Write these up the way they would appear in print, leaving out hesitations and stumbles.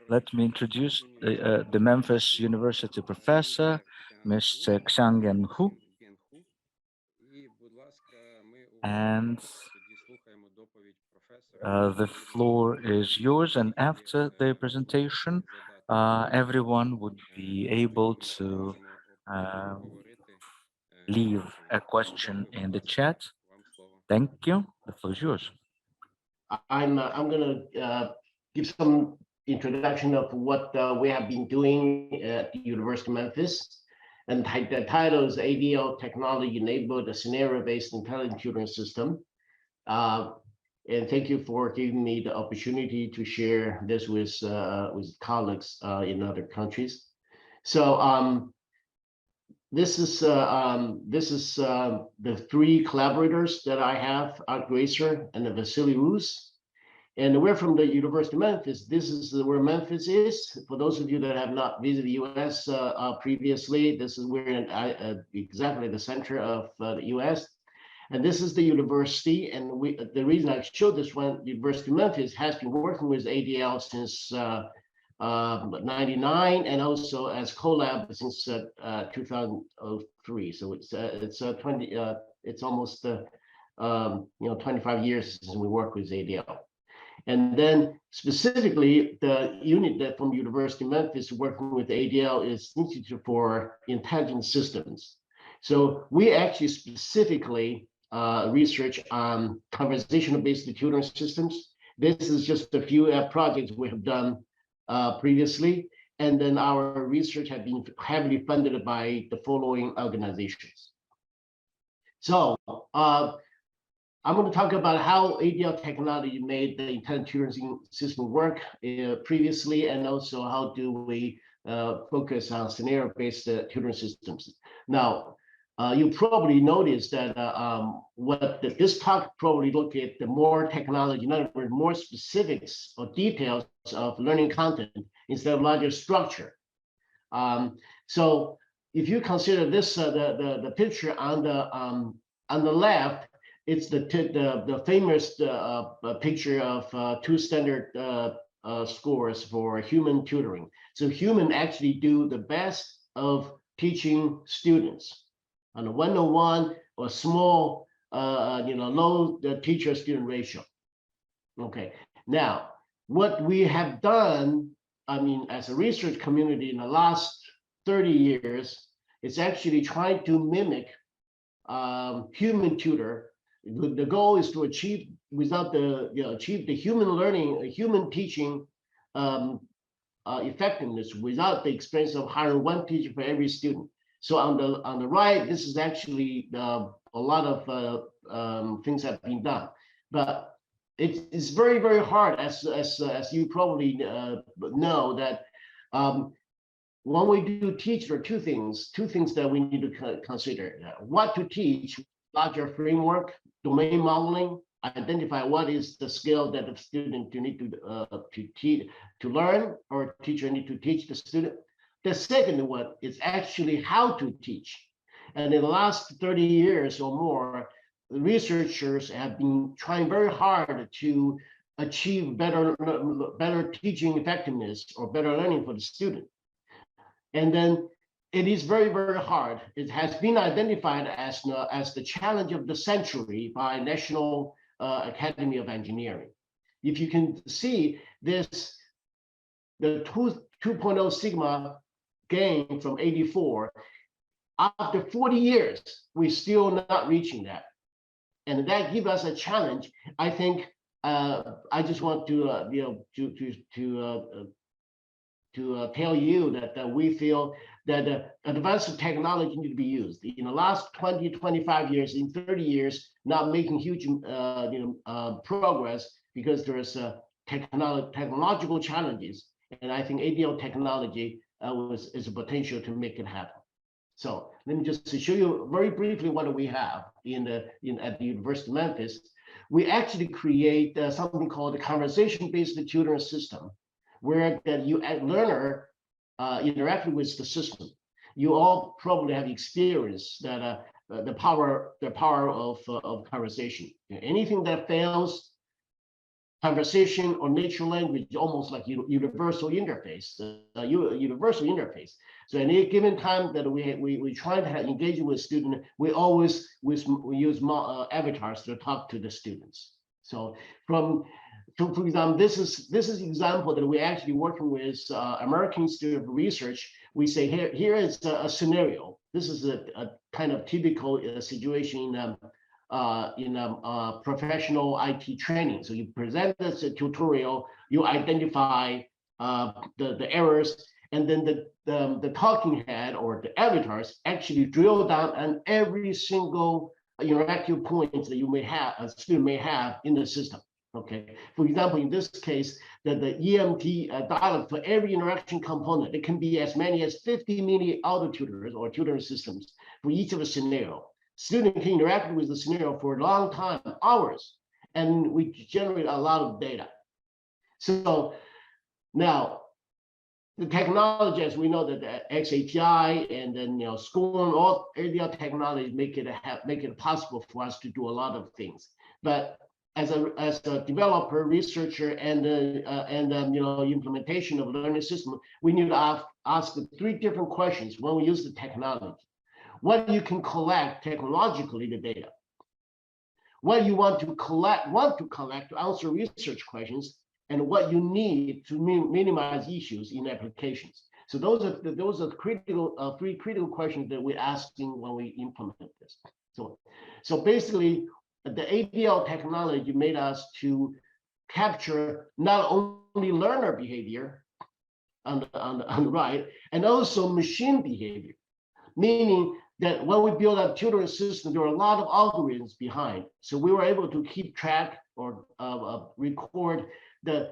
Let me introduce the Memphis University professor, Mr. Xiangen Hu, and the floor is yours. And after the presentation, everyone would be able to uh, leave a question in the chat. Thank you. The floor is yours. I'm going to give some introduction of what we have been doing at the University of Memphis. And the title is ADL Technology Enabled a Scenario-Based Intelligent Tutoring System. And thank you for giving me the opportunity to share this with colleagues in other countries. So this is the three collaborators that I have: Art Gracer and Vasily Rus. And we're from the University of Memphis. This is where Memphis is. For those of you that have not visited the U.S. Previously, this is we're in exactly the center of the U.S. And this is the university. And the reason I showed this one, University of Memphis has been working with ADL since 99, and also as collab since 2003. So it's almost 25 years since we work with ADL. And then specifically, the unit that from University of Memphis working with ADL is Institute for Intelligent Systems. So we actually specifically research on conversational-based tutoring systems. This is just a few projects we have done previously, and then our research has been heavily funded by the following organizations. So I'm going to talk about how ADL technology made the intelligent tutoring system work previously, and also how do we focus on scenario-based tutoring systems. Now, you probably noticed that this talk probably look at the more technology, in other words, more specifics or details of learning content instead of larger structure. So if you consider this, the picture on the left, it's the famous picture of two standard scores for human tutoring. So human actually do the best of teaching students on a one-on-one or small, low teacher-student ratio. Okay. Now, what we have done, I mean, as a research community in the last 30 years, is actually trying to mimic human tutor. The goal is to achieve achieve the human learning, human teaching effectiveness without the expense of hiring one teacher for every student. So on the right, this is actually a lot of things have been done, but it's very, very hard, as you probably know, that when we do teach, there are two things that we need to consider: what to teach, larger framework, domain modeling, identify what is the skill that the student need to learn, or teacher need to teach the student. The second one is actually how to teach. And in the last 30 years or more, the researchers have been trying very hard to achieve better teaching effectiveness or better learning for the student. And then it is very, very hard. It has been identified as the challenge of the century by National Academy of Engineering. If you can see this, the 2.0 sigma gain from 84, after 40 years, we're still not reaching that. And that gives us a challenge. I think I just want to tell you that we feel that advanced technology need to be used. In the last 20, 25 years, in 30 years, not making huge progress because there's technological challenges. And I think ADL technology is a potential to make it happen. So let me just show you very briefly what we have at the University of Memphis. We actually create something called the conversation-based tutoring system, where that you as learner interacting with the system. You all probably have experienced that the power of conversation. Anything that fails, conversation or natural language, almost like universal interface, universal interface. So at any given time that we try to engage with student, we always we use avatars to talk to the students. So for example, this is example that we're actually working with American Institute of Research. We say here is a scenario. This is a kind of typical situation in professional IT training. So you present this tutorial, you identify the errors, and then the talking head or the avatars actually drill down on every single interactive point that you may have, a student may have in the system. Okay. For example, in this case, the EMT dialog for every interaction component, it can be as many as 50 mini auto tutors or tutoring systems for each of the scenario. Student can interact with the scenario for a long time, hours, and we generate a lot of data. So now the technology, as we know, that the XAPI and then SCORM, all ADL technology make it possible for us to do a lot of things. But as a developer, researcher, and implementation of learning system, we need to ask 3 different questions when we use the technology. What you can collect technologically, the data. What you want to collect to answer research questions, and what you need to minimize issues in applications. So those are critical 3 critical questions that we're asking when we implement this. So basically, the ADL technology made us to capture not only learner behavior on the right, and also machine behavior, meaning that when we build a tutoring system, there are a lot of algorithms behind. So we were able to keep track or record the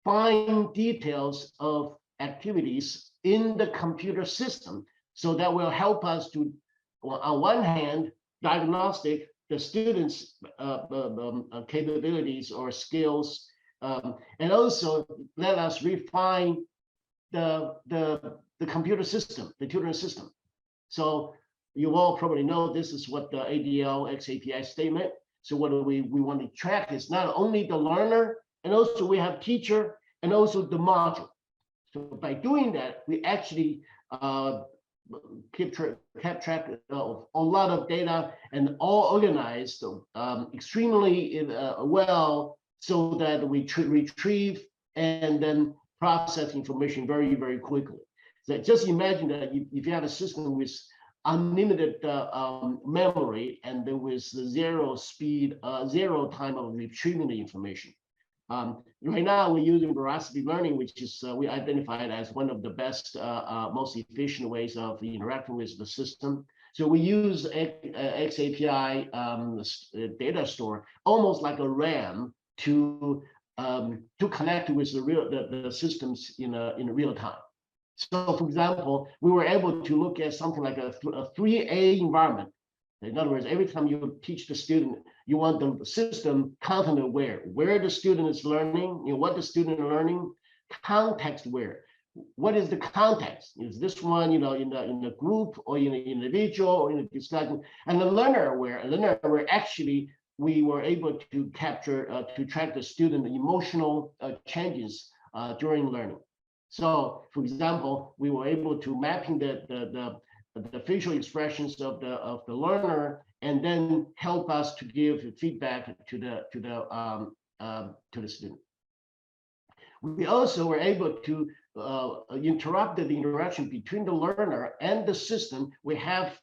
fine details of activities in the computer system. So that will help us to, on one hand, diagnostic the students' capabilities or skills, and also let us refine the computer system, the tutoring system. So you all probably know this is what the ADL XAPI statement. So what we want to track is not only the learner, and also we have teacher and also the module. So by doing that, we actually kept track of a lot of data and all organized extremely well, so that we retrieve and then process information very, very quickly. So just imagine that if you have a system with unlimited memory and then with zero speed, zero time of retrieving the information. Right now, we're using veracity learning, which is we identified as one of the best, most efficient ways of interacting with the system. So we use XAPI data store almost like a RAM to connect with the systems in real time. So, for example, we were able to look at something like a 3A environment. In other words, every time you teach the student, you want the system content aware, where the student is learning, what the student is learning, context aware. What is the context? Is this one, in the group or in an individual or in a discussion? And the learner aware actually, we were able to capture, to track the student emotional changes during learning. So, for example, we were able to mapping the facial expressions of the learner, and then help us to give feedback to the student. We also were able to interrupt the interaction between the learner and the system. We have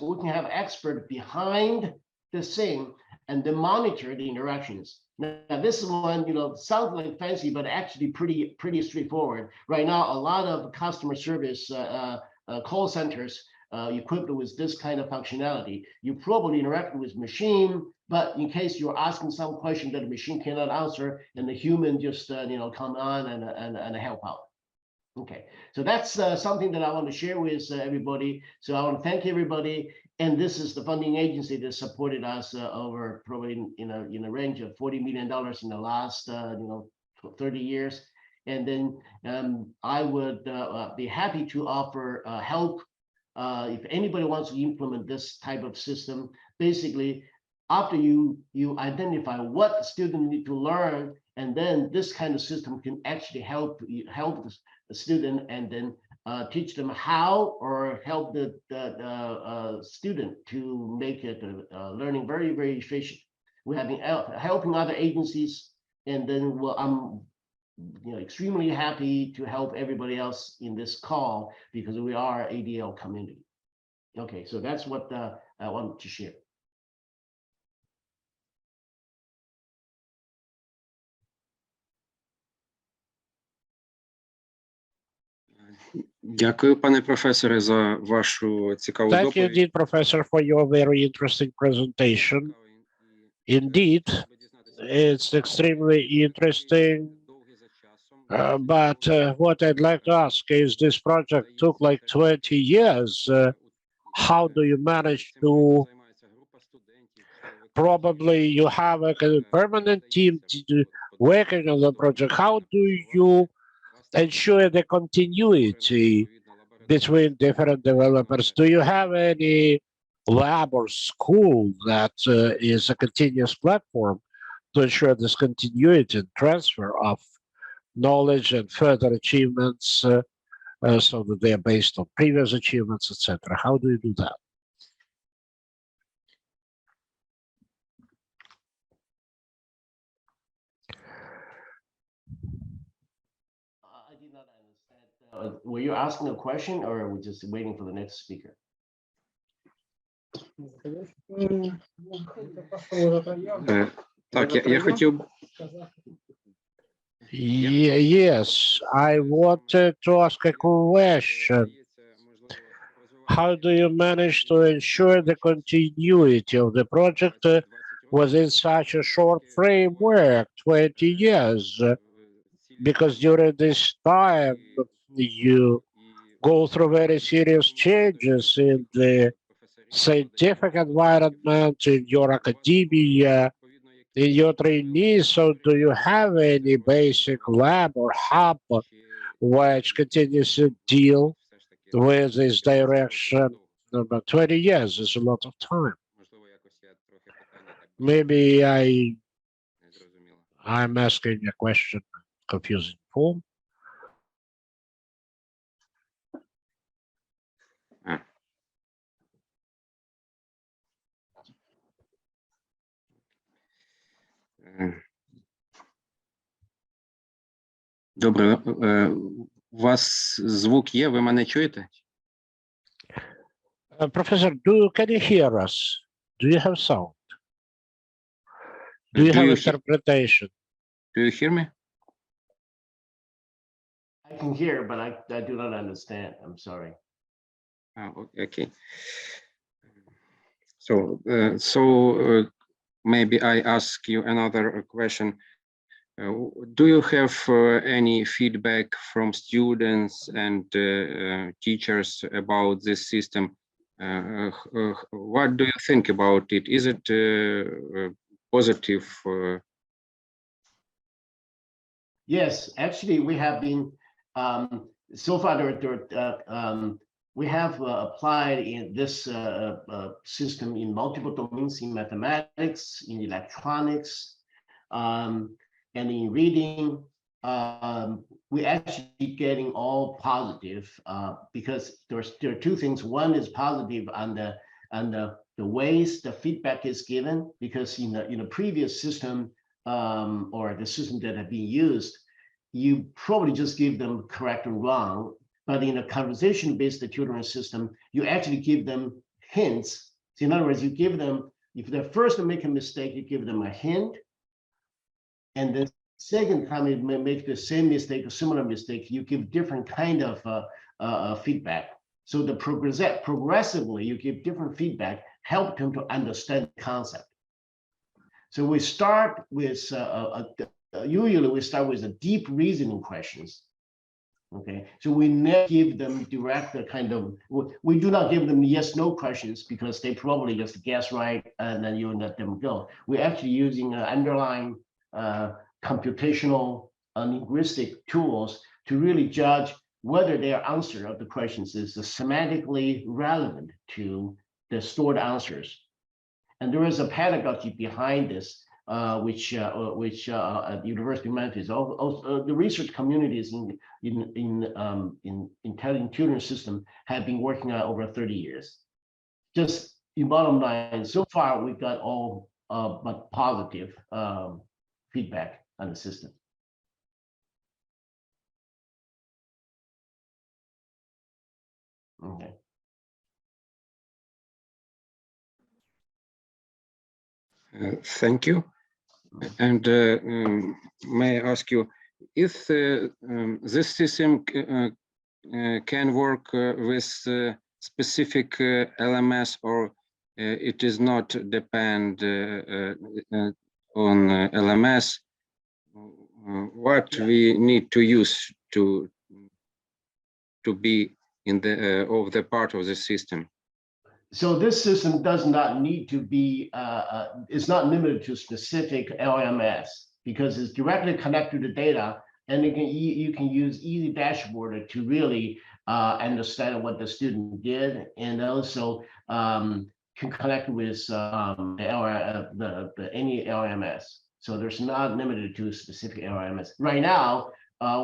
we can have expert behind the scene and then monitor the interactions. Now this one, sounds like fancy, but actually pretty straightforward. Right now, a lot of customer service call centers equipped with this kind of functionality. You probably interact with machine, but in case you're asking some question that the machine cannot answer, and the human just come on and help out. Okay, so that's something that I want to share with everybody. So I want to thank everybody. And this is the funding agency that supported us over probably in a range of $40 million in the last 30 years. And then I would be happy to offer help if anybody wants to implement this type of system. Basically, after you identify what the student need to learn, and then this kind of system can actually help the student, and then teach them how, or help the student to make it learning very, very efficient. We have been helping other agencies, and then I'm extremely happy to help everybody else in this call, because we are ADL community. Okay, so that's what I wanted to share. Дякую, пане професоре, за вашу цікаву Thank you доповідь. indeed, Professor, for your very interesting presentation. Indeed, it's extremely interesting. But what I'd like to ask is, this project took like 20 years. How do you manage to, probably you have a kind of permanent team working on the project. How do you ensure the continuity between different developers? Do you have any lab or school that is a continuous platform to ensure this continuity and transfer of knowledge and further achievements, so that they are based on previous achievements, etc.? How do you do that? I did not understand. Were you asking a question, or are we just waiting for the next speaker? Так, я хотів... Yes, I wanted to ask a question. How do you manage to ensure the continuity of the project within such a short framework, 20 years? Because during this time, you go through very serious changes in the scientific environment, in your academia, in your trainees. So do you have any basic lab or hub which continues to deal with this direction? About 20 years is a lot of time. Maybe I'm asking a question in confusing form. Добре, у вас звук є, ви мене чуєте? Professor, can you hear us? Do you have sound? Do you Do have you interpretation? Do you hear me? I can hear, but I do not understand. I'm sorry. Okay. So maybe I ask you another question. Do you have any feedback from students and teachers about this system? What do you think about it? Is it positive? Yes, actually, we have been so far. We have applied in this system in multiple domains, in mathematics, in electronics, and in reading. We're actually getting all positive, because there are two things. One is positive on the ways the feedback is given, because in the previous system, or the system that have been used, you probably just give them correct and wrong. But in a conversation-based tutoring system, you actually give them hints. So in other words, you give them, if they're first to make a mistake, you give them a hint. And the second time it may make the same mistake, a similar mistake, you give different kind of feedback. So progressively, you give different feedback, help them to understand the concept. So we start with, usually we start with the deep reasoning questions. Okay, so we never give them direct kind of, we do not give them yes, no questions, because they probably just guess right, and then you let them go. We're actually using underlying computational linguistic tools to really judge whether their answer of the questions is semantically relevant to the stored answers. And there is a pedagogy behind this, which at the University of Memphis, also, the research communities in intelligent tutoring system have been working on over 30 years. Just in bottom line, so far we've got all but positive feedback on the system. Okay. Thank you. And may I ask you if this system can work with specific LMS, or it is not depend on LMS? What we need to use to be in the of the part of the system? So this system does not need to be, it's not limited to specific LMS because it's directly connected to the data, and you can use easy dashboard to really understand what the student did, and also can connect with any LMS. So there's not limited to a specific LMS. Right now,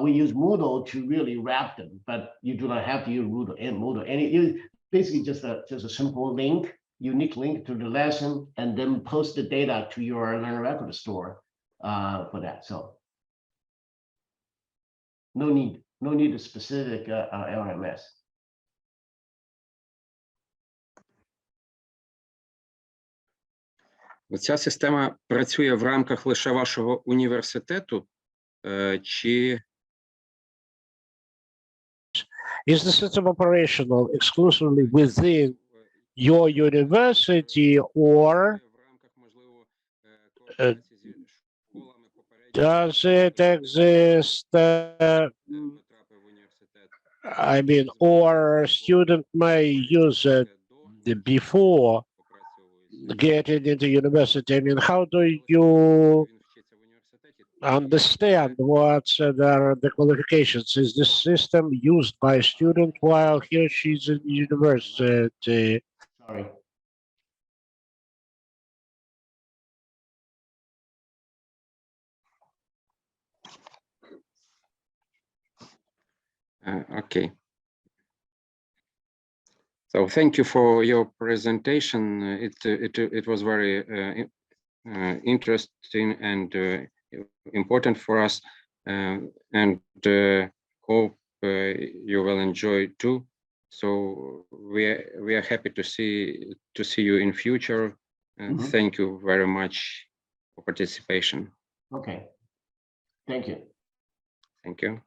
we use Moodle to really wrap them, but you do not have to use Moodle. Basically just a simple link, unique link to the lesson, and then post the data to your learner record store for that. So no need a specific LMS. Ця система працює в рамках лише вашого університету, чи Is the system operational exclusively within your university, or does it exist, I mean, or a student may use it before getting into university? I mean, how do you understand what are the qualifications? Is this system used by a student while he or she's in university? Sorry. Okay. So thank you for your presentation. It was very interesting and important for us, and hope you will enjoy too. So we are happy to see you in future. Thank you very much for participation. Okay. Thank you. Thank you.